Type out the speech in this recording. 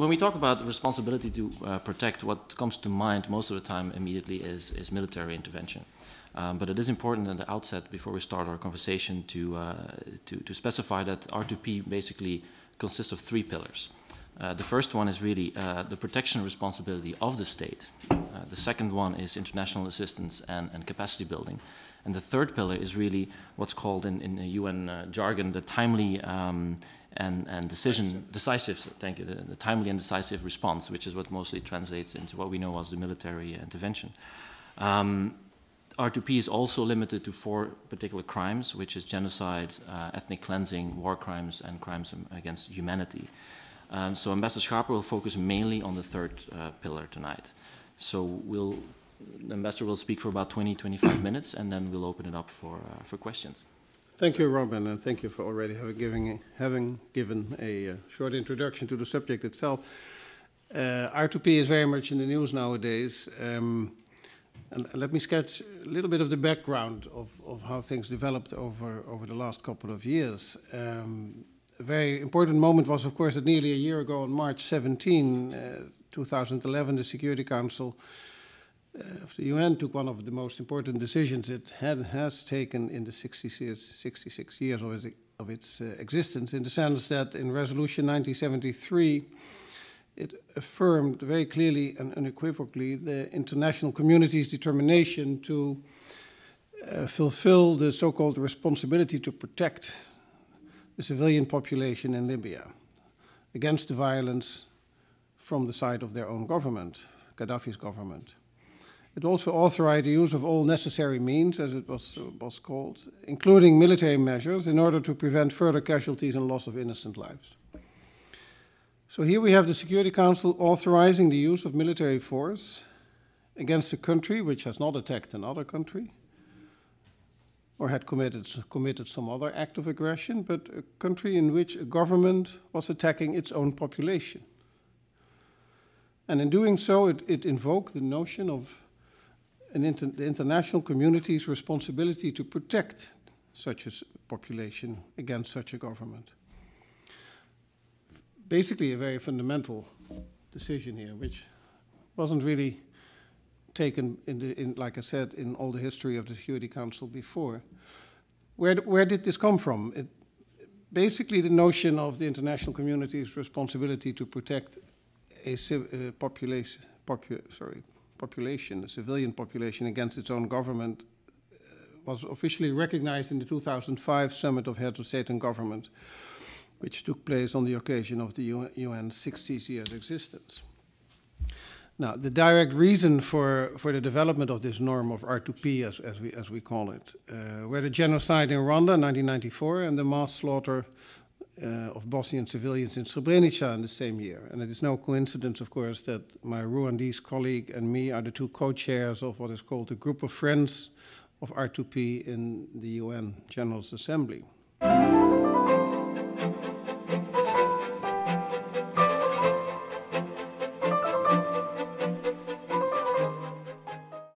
when we talk about the responsibility to protect, what comes to mind most of the time immediately is military intervention. But it is important at the outset, before we start our conversation, to specify that R2P basically consists of three pillars. The first one is really the protection responsibility of the state. The second one is international assistance and capacity building. And the third pillar is really what's called in UN jargon the timely decisive, thank you, the timely and decisive response, which is what mostly translates into what we know as the military intervention. R2P is also limited to 4 particular crimes, which is genocide, ethnic cleansing, war crimes, and crimes against humanity. So Ambassador Schaper will focus mainly on the third pillar tonight. So the Ambassador will speak for about 20-25 minutes, and then we'll open it up for questions. Thank you, Robin, and thank you for already having given a short introduction to the subject itself. R2P is very much in the news nowadays. And let me sketch a little bit of the background of how things developed over the last couple of years. A very important moment was, of course, that nearly a year ago on March 17, 2011, the Security Council of the UN took one of the most important decisions it has taken in the 66 years of its existence, in the sense that in Resolution 1973, it affirmed very clearly and unequivocally the international community's determination to fulfill the so-called responsibility to protect the civilian population in Libya against the violence from the side of their own government, Gaddafi's government. It also authorized the use of all necessary means, as it was called, including military measures, in order to prevent further casualties and loss of innocent lives. So here we have the Security Council authorizing the use of military force against a country which has not attacked another country or had committed some other act of aggression, but a country in which a government was attacking its own population. And in doing so, it invoked the notion of the international community's responsibility to protect such a population against such a government. Basically a very fundamental decision here, which wasn't really taken like I said, in all the history of the Security Council before. Where did this come from? Basically the notion of the international community's responsibility to protect a population, a civilian population against its own government was officially recognized in the 2005 Summit of Heads of State and Government, which took place on the occasion of the UN's 60 years existence. Now, the direct reason for the development of this norm of R2P, as we call it, were the genocide in Rwanda in 1994 and the mass slaughter of Bosnian civilians in Srebrenica in the same year. And it is no coincidence, of course, that my Rwandese colleague and me are the two co-chairs of what is called the Group of Friends of R2P in the UN General Assembly.